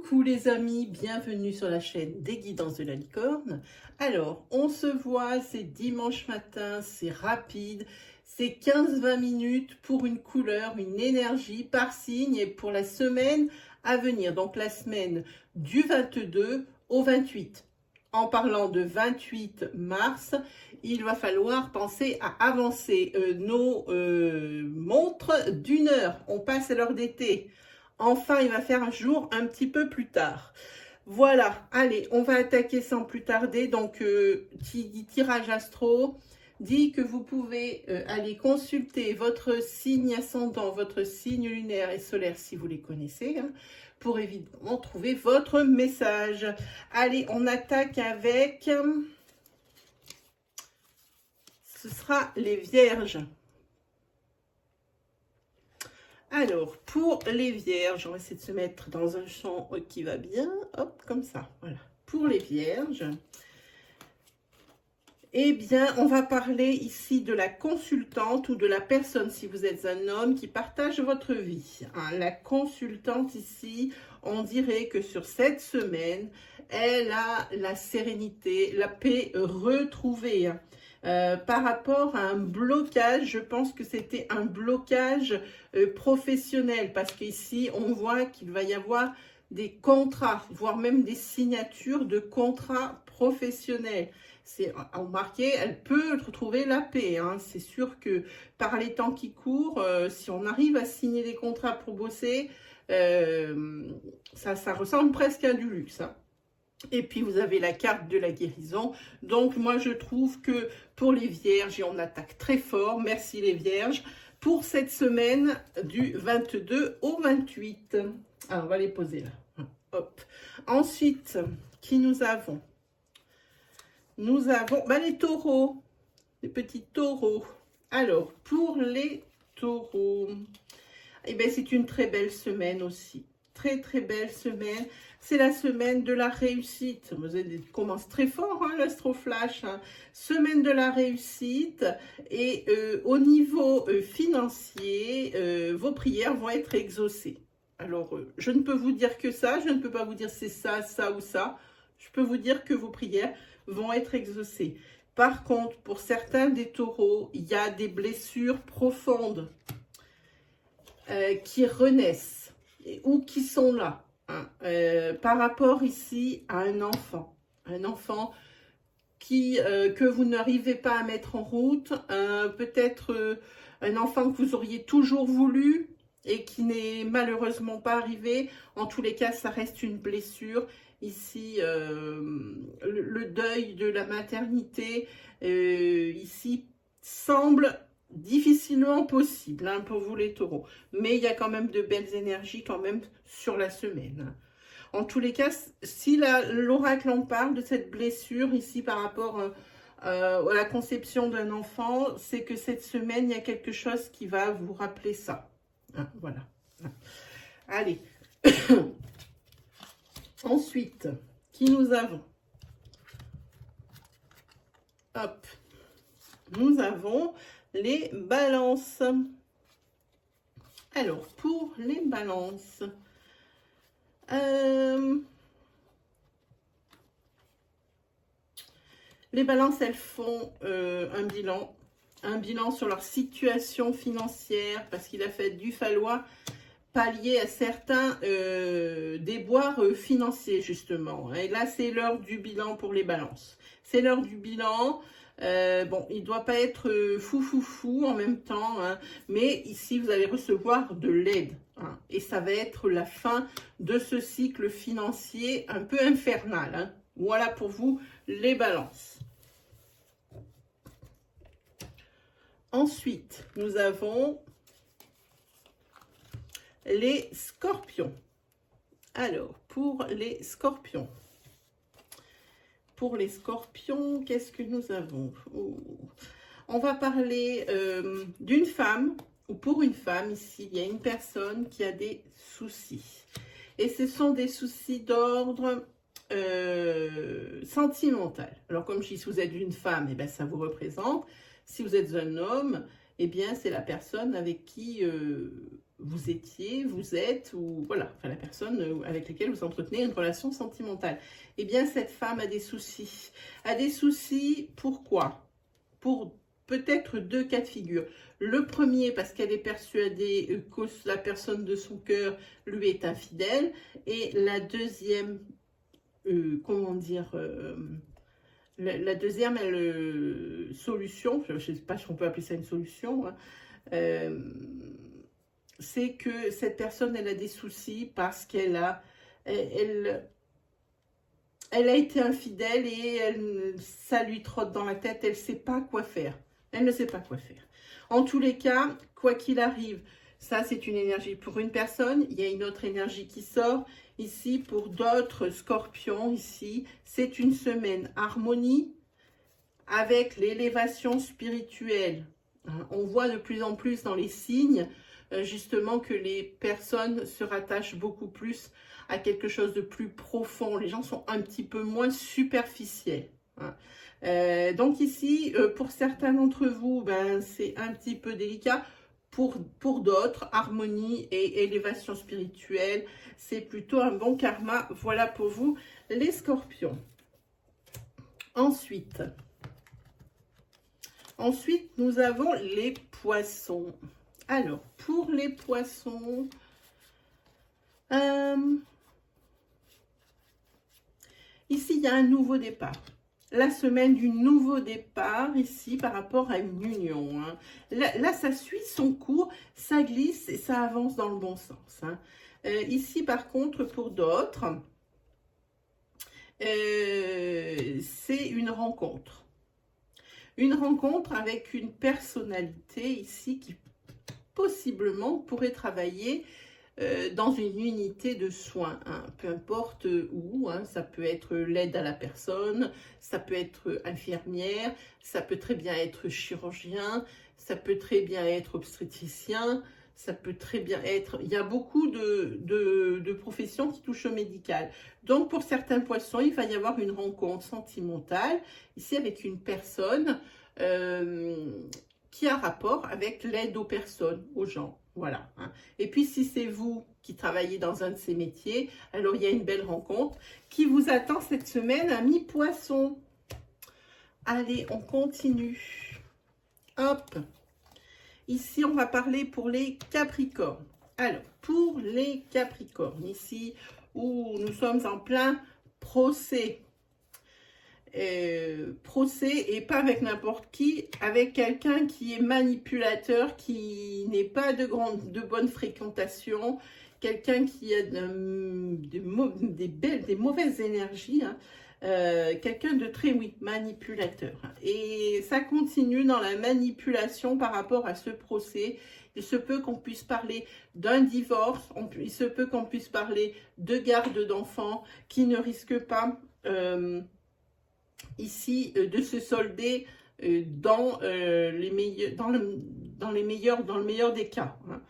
Coucou les amis, bienvenue sur la chaîne des Guidances de la Licorne. Alors, on se voit, c'est dimanche matin, c'est rapide, c'est 15-20 minutes pour une couleur, une énergie par signe et pour la semaine à venir. Donc la semaine du 22 au 28. En parlant de 28 mars, il va falloir penser à avancer nos montres d'une heure. On passe à l'heure d'été. Enfin, il va faire un jour un petit peu plus tard. Voilà, allez, on va attaquer sans plus tarder. Donc, qui dit tirage astro, dit que vous pouvez aller consulter votre signe ascendant, votre signe lunaire et solaire, si vous les connaissez, hein, pour évidemment trouver votre message. Allez, on attaque avec... ce sera les Vierges. Alors, pour les Vierges, on va essayer de se mettre dans un champ qui va bien. Hop, comme ça, voilà. Pour les Vierges, eh bien, on va parler ici de la consultante ou de la personne, si vous êtes un homme, qui partage votre vie. Hein, la consultante ici, on dirait que sur cette semaine, elle a la sérénité, la paix retrouvée. Hein. Par rapport à un blocage, je pense que c'était un blocage professionnel, parce qu'ici, on voit qu'il va y avoir des contrats, voire même des signatures de contrats professionnels. C'est remarquez, elle peut retrouver la paix. Hein. C'est sûr que par les temps qui courent, si on arrive à signer des contrats pour bosser, ça ressemble presque à du luxe. Hein. Et puis, vous avez la carte de la guérison. Donc, moi, je trouve que pour les Vierges, et on attaque très fort, merci les Vierges, pour cette semaine du 22 au 28. Alors, on va les poser là. Hop. Ensuite, qui nous avons? Nous avons les taureaux, les petits taureaux. Alors, pour les taureaux, eh bien, c'est une très belle semaine aussi. Très, très belle semaine. C'est la semaine de la réussite. Vous commence très fort, hein, l'Astroflash. Hein. Semaine de la réussite. Et au niveau financier, vos prières vont être exaucées. Alors, je ne peux vous dire que ça. Je ne peux pas vous dire c'est ça, ça ou ça. Je peux vous dire que vos prières vont être exaucées. Par contre, pour certains des taureaux, il y a des blessures profondes qui renaissent ou qui sont là. Hein, par rapport ici à un enfant que vous n'arrivez pas à mettre en route, peut-être un enfant que vous auriez toujours voulu et qui n'est malheureusement pas arrivé. En tous les cas, ça reste une blessure. Ici, le deuil de la maternité, ici, semble difficilement possible hein, pour vous les taureaux. Mais il y a quand même de belles énergies quand même sur la semaine. En tous les cas, si l'oracle en parle de cette blessure ici par rapport à la conception d'un enfant, c'est que cette semaine, il y a quelque chose qui va vous rappeler ça. Hein, voilà. Allez. Ensuite, qui nous avons? Hop. Nous avons les balances. Alors, pour les balances, les balances, elles font un bilan sur leur situation financière, parce qu'il a dû falloir pallier à certains déboires financiers, justement. Et là, c'est l'heure du bilan pour les balances. C'est l'heure du bilan. Bon, il ne doit pas être fou en même temps, hein, mais ici, vous allez recevoir de l'aide. Hein, et ça va être la fin de ce cycle financier un peu infernal. Hein. Voilà pour vous, les balances. Ensuite, nous avons les scorpions. Alors, pour les scorpions. Pour les scorpions, qu'est-ce que nous avons? On va parler d'une femme, ou pour une femme, ici, il y a une personne qui a des soucis. Et ce sont des soucis d'ordre sentimental. Alors, comme je dis, si vous êtes une femme, eh bien, ça vous représente. Si vous êtes un homme, eh bien, c'est la personne avec qui vous étiez, vous êtes, ou voilà, enfin, la personne avec laquelle vous entretenez une relation sentimentale. Eh bien, cette femme a des soucis. A des soucis, pourquoi? Pour peut-être deux cas de figure. Le premier, parce qu'elle est persuadée que la personne de son cœur lui est infidèle. Et la deuxième, comment dire, la deuxième solution, je ne sais pas si on peut appeler ça une solution, hein, c'est que cette personne, elle a des soucis parce qu'elle a, elle a été infidèle et ça lui trotte dans la tête, elle ne sait pas quoi faire. Elle ne sait pas quoi faire. En tous les cas, quoi qu'il arrive, ça c'est une énergie pour une personne, il y a une autre énergie qui sort. Ici, pour d'autres scorpions, ici, c'est une semaine harmonie avec l'élévation spirituelle. On voit de plus en plus dans les signes, justement, que les personnes se rattachent beaucoup plus à quelque chose de plus profond. Les gens sont un petit peu moins superficiels. Donc ici, pour certains d'entre vous, ben, c'est un petit peu délicat. Pour d'autres, harmonie et élévation spirituelle, c'est plutôt un bon karma. Voilà pour vous, les scorpions. Ensuite, nous avons les poissons. Alors, pour les poissons, ici, il y a un nouveau départ. La semaine du nouveau départ, ici, par rapport à une union. Hein. Là, ça suit son cours, ça glisse et ça avance dans le bon sens. Hein. Ici, par contre, pour d'autres, c'est une rencontre. Une rencontre avec une personnalité ici qui possiblement pourrait travailler dans une unité de soins, hein, peu importe où, hein, ça peut être l'aide à la personne, ça peut être infirmière, ça peut très bien être chirurgien, ça peut très bien être obstétricien, ça peut très bien être... Il y a beaucoup de professions qui touchent au médical. Donc, pour certains poissons, il va y avoir une rencontre sentimentale, ici avec une personne qui a rapport avec l'aide aux personnes, aux gens. Voilà. Hein. Et puis, si c'est vous qui travaillez dans un de ces métiers, alors il y a une belle rencontre qui vous attend cette semaine, amis poissons. Allez, on continue. Hop. Ici, on va parler pour les Capricornes. Alors, pour les Capricornes, ici, où nous sommes en plein procès. Procès et pas avec n'importe qui, avec quelqu'un qui est manipulateur, qui n'est pas de bonne fréquentation, quelqu'un qui a des mauvaises énergies, hein, quelqu'un de très, oui, manipulateur. Et ça continue dans la manipulation par rapport à ce procès. Il se peut qu'on puisse parler d'un divorce, il se peut qu'on puisse parler de garde d'enfants qui ne risquent pas... ici de se solder dans le meilleur des cas. Hein.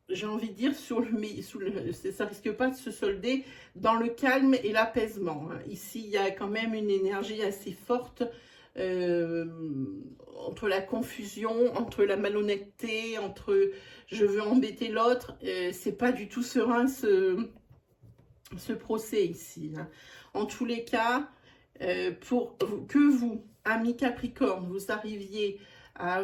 J'ai envie de dire, ça risque pas de se solder dans le calme et l'apaisement. Hein. Ici, il y a quand même une énergie assez forte entre la confusion, entre la malhonnêteté, entre je veux embêter l'autre. C'est pas du tout serein ce procès ici. Hein. En tous les cas, pour que vous, amis Capricorne, vous arriviez à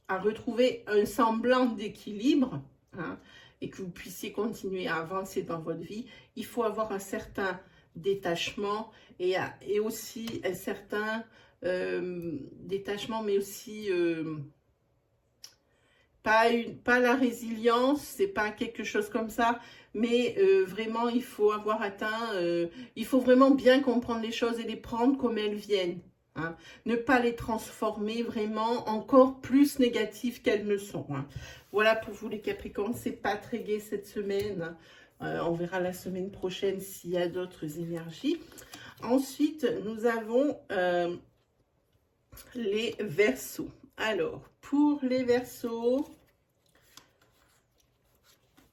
retrouver un semblant d'équilibre, hein, et que vous puissiez continuer à avancer dans votre vie, il faut avoir un certain détachement et aussi un certain détachement, mais aussi... pas la résilience, c'est pas quelque chose comme ça, mais vraiment il faut avoir atteint, il faut vraiment bien comprendre les choses et les prendre comme elles viennent. Hein. Ne pas les transformer vraiment encore plus négatives qu'elles ne sont. Hein. Voilà pour vous les Capricornes, c'est pas très gai cette semaine. On verra la semaine prochaine s'il y a d'autres énergies. Ensuite, nous avons les Verseaux. Alors, pour les Verseaux,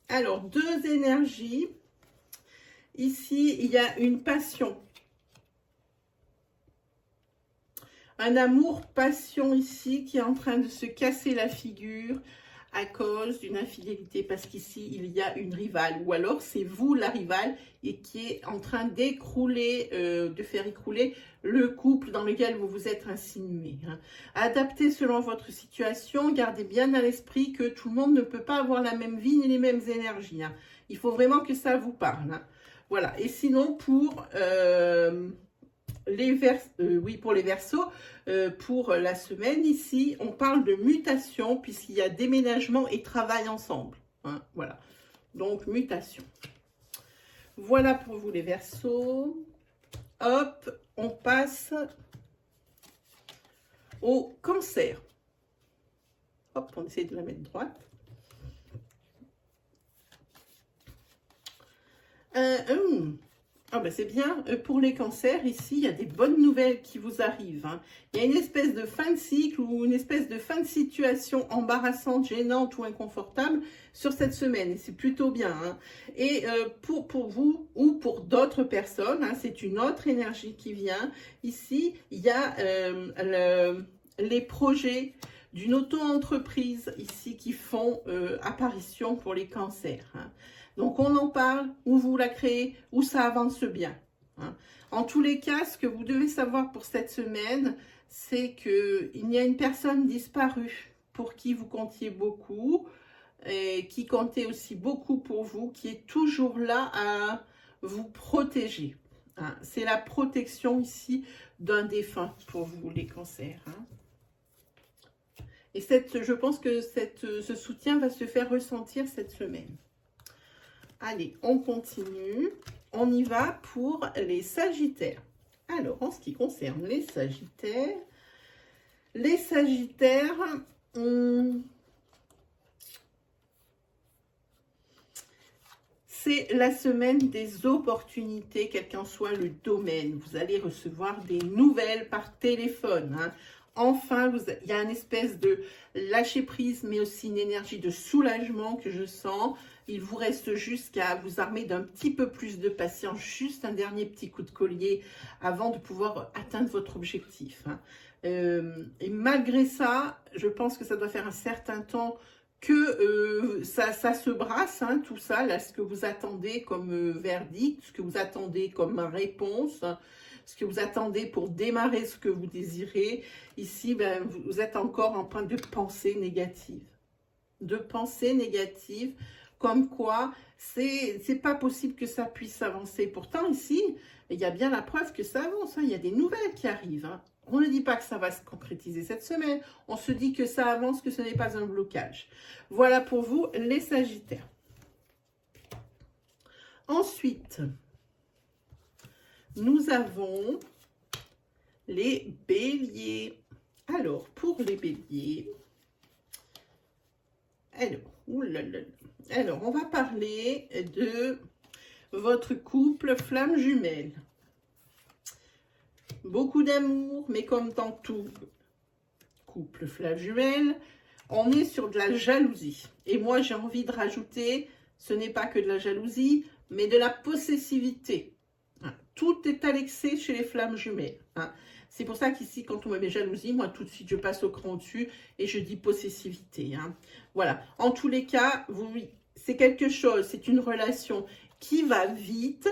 alors, deux énergies. Ici, il y a une passion. un amour passion ici qui est en train de se casser la figure à cause d'une infidélité, parce qu'ici il y a une rivale, ou alors c'est vous la rivale et qui est en train d'écrouler, de faire écrouler le couple dans lequel vous vous êtes insinué. Hein. Adaptez selon votre situation, gardez bien à l'esprit que tout le monde ne peut pas avoir la même vie ni les mêmes énergies. Hein. Il faut vraiment que ça vous parle. Hein. Voilà, et sinon pour pour les Verseaux, pour la semaine ici, on parle de mutation puisqu'il y a déménagement et travail ensemble. Hein, voilà, donc mutation. Voilà pour vous les Verseaux. Hop, on passe au Cancer. Hop, on essaie de la mettre droite. Ah ben c'est bien, pour les cancers, ici, il y a des bonnes nouvelles qui vous arrivent. Hein. Il y a une espèce de fin de cycle ou une espèce de fin de situation embarrassante, gênante ou inconfortable sur cette semaine. Et c'est plutôt bien. Hein. Et pour vous ou pour d'autres personnes, hein, c'est une autre énergie qui vient. Ici, il y a les projets d'une auto-entreprise ici qui font apparition pour les cancers. Hein. Donc, on en parle, où vous la créez, où ça avance bien. Hein. En tous les cas, ce que vous devez savoir pour cette semaine, c'est qu'il y a une personne disparue pour qui vous comptiez beaucoup, et qui comptait aussi beaucoup pour vous, qui est toujours là à vous protéger. Hein. C'est la protection ici d'un défunt pour vous, les cancers. Hein. Et je pense que ce soutien va se faire ressentir cette semaine. Allez, on continue. On y va pour les Sagittaires. Alors, en ce qui concerne les Sagittaires, c'est la semaine des opportunités, quel qu'en soit le domaine. Vous allez recevoir des nouvelles par téléphone. Hein. Enfin, il y a une espèce de lâcher prise, mais aussi une énergie de soulagement que je sens. Il vous reste juste qu'à vous armer d'un petit peu plus de patience, juste un dernier petit coup de collier avant de pouvoir atteindre votre objectif. Hein. Et malgré ça, je pense que ça doit faire un certain temps que ça se brasse, hein, tout ça, là, ce que vous attendez comme verdict, ce que vous attendez comme réponse, hein, ce que vous attendez pour démarrer ce que vous désirez. Ici, ben, vous êtes encore en train de pensée négative. De pensée négative, comme quoi c'est pas possible que ça puisse avancer. Pourtant, ici, il y a bien la preuve que ça avance. Hein, il y a des nouvelles qui arrivent. Hein. On ne dit pas que ça va se concrétiser cette semaine. On se dit que ça avance, que ce n'est pas un blocage. Voilà pour vous, les Sagittaires. Ensuite, nous avons les Béliers. Alors, pour les Béliers, alors, on va parler de votre couple flamme jumelle. Beaucoup d'amour, mais comme dans tout couple flamme jumelle, on est sur de la jalousie. Et moi, j'ai envie de rajouter, ce n'est pas que de la jalousie, mais de la possessivité. Tout est à l'excès chez les flammes jumelles. C'est pour ça qu'ici, quand on me met jalousie, moi, tout de suite, je passe au cran dessus et je dis possessivité. Voilà. En tous les cas, c'est quelque chose, c'est une relation qui va vite,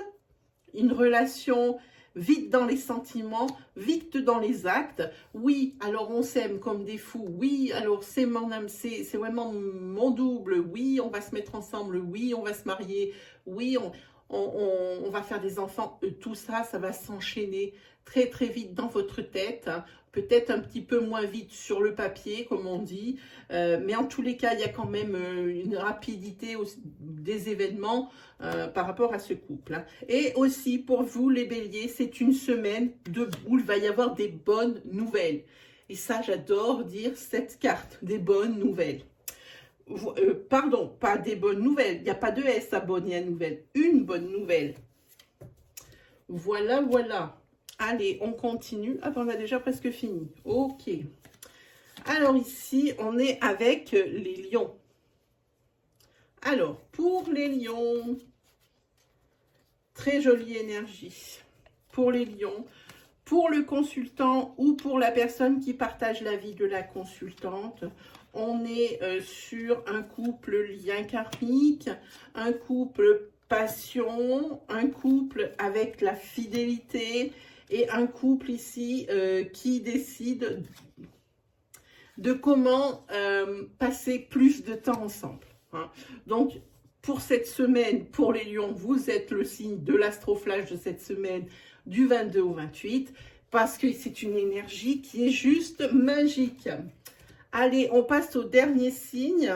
une relation vite dans les sentiments, vite dans les actes. Oui, alors on s'aime comme des fous. Oui, alors c'est mon âme, c'est vraiment mon double. Oui, on va se mettre ensemble. Oui, on va se marier. Oui, on va faire des enfants. Tout ça, ça va s'enchaîner très très vite dans votre tête. Hein. Peut-être un petit peu moins vite sur le papier, comme on dit. Mais en tous les cas, il y a quand même une rapidité des événements par rapport à ce couple. Hein. Et aussi, pour vous, les béliers, c'est une semaine où il va y avoir des bonnes nouvelles. Et ça, j'adore dire cette carte, des bonnes nouvelles. Pardon, pas des bonnes nouvelles. Il n'y a pas de S à bonne et à nouvelle. Une bonne nouvelle. Voilà, voilà. Allez, on continue. Ah, on a déjà presque fini. Ok. Alors ici, on est avec les lions. Alors, pour les lions, très jolie énergie. Pour les lions, Pour le consultant ou pour la personne qui partage la vie de la consultante, on est sur un couple lien karmique, un couple passion, un couple avec la fidélité et un couple ici qui décide de comment passer plus de temps ensemble. Hein. Donc, pour cette semaine, pour les lions, vous êtes le signe de l'astroflash de cette semaine du 22 au 28, parce que c'est une énergie qui est juste magique. Allez, on passe au dernier signe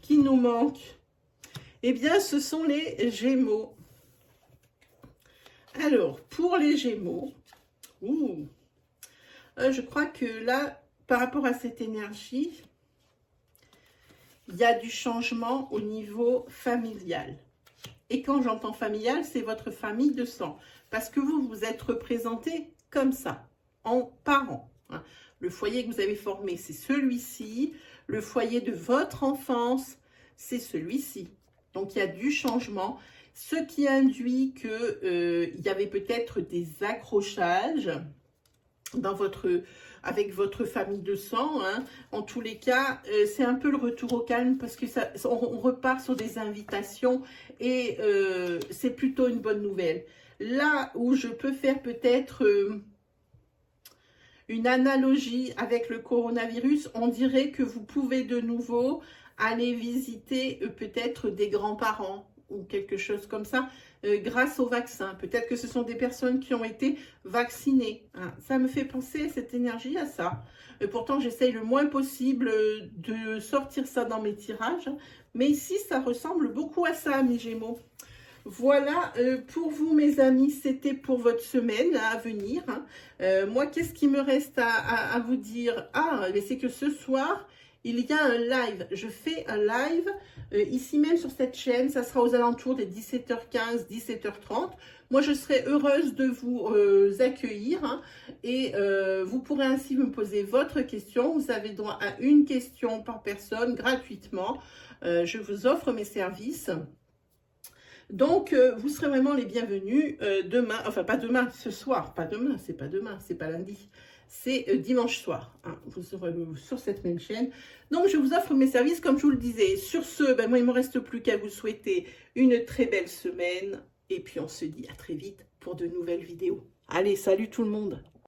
qui nous manque. Eh bien, ce sont les Gémeaux. Alors, pour les Gémeaux, je crois que là, par rapport à cette énergie, il y a du changement au niveau familial. Et quand j'entends familial, c'est votre famille de sang. Parce que vous, vous êtes représenté comme ça, en parents. Hein. Le foyer que vous avez formé, c'est celui-ci. Le foyer de votre enfance, c'est celui-ci. Donc, il y a du changement. Ce qui induit qu'il y avait peut-être des accrochages dans avec votre famille de sang. Hein. En tous les cas, c'est un peu le retour au calme parce que on repart sur des invitations et c'est plutôt une bonne nouvelle. Là où je peux faire peut-être une analogie avec le coronavirus, on dirait que vous pouvez de nouveau aller visiter peut-être des grands-parents ou quelque chose comme ça, grâce au vaccin. Peut-être que ce sont des personnes qui ont été vaccinées. Hein. Ça me fait penser cette énergie à ça. Pourtant, j'essaye le moins possible de sortir ça dans mes tirages. Mais ici, ça ressemble beaucoup à ça, mes Gémeaux. Voilà, pour vous, mes amis, c'était pour votre semaine à venir. Hein. Moi, qu'est-ce qui me reste à vous dire? Ah, mais c'est que ce soir, il y a un live. Je fais un live ici même sur cette chaîne. Ça sera aux alentours des 17h15, 17h30. Moi, je serai heureuse de vous accueillir. Hein, et vous pourrez ainsi me poser votre question. Vous avez droit à une question par personne gratuitement. Je vous offre mes services. Donc, vous serez vraiment les bienvenus demain, enfin pas demain, ce soir, pas demain, c'est pas lundi, c'est dimanche soir, hein, vous serez sur cette même chaîne. Donc, je vous offre mes services, comme je vous le disais. Sur ce, moi, il ne me reste plus qu'à vous souhaiter une très belle semaine, et puis on se dit à très vite pour de nouvelles vidéos. Allez, salut tout le monde!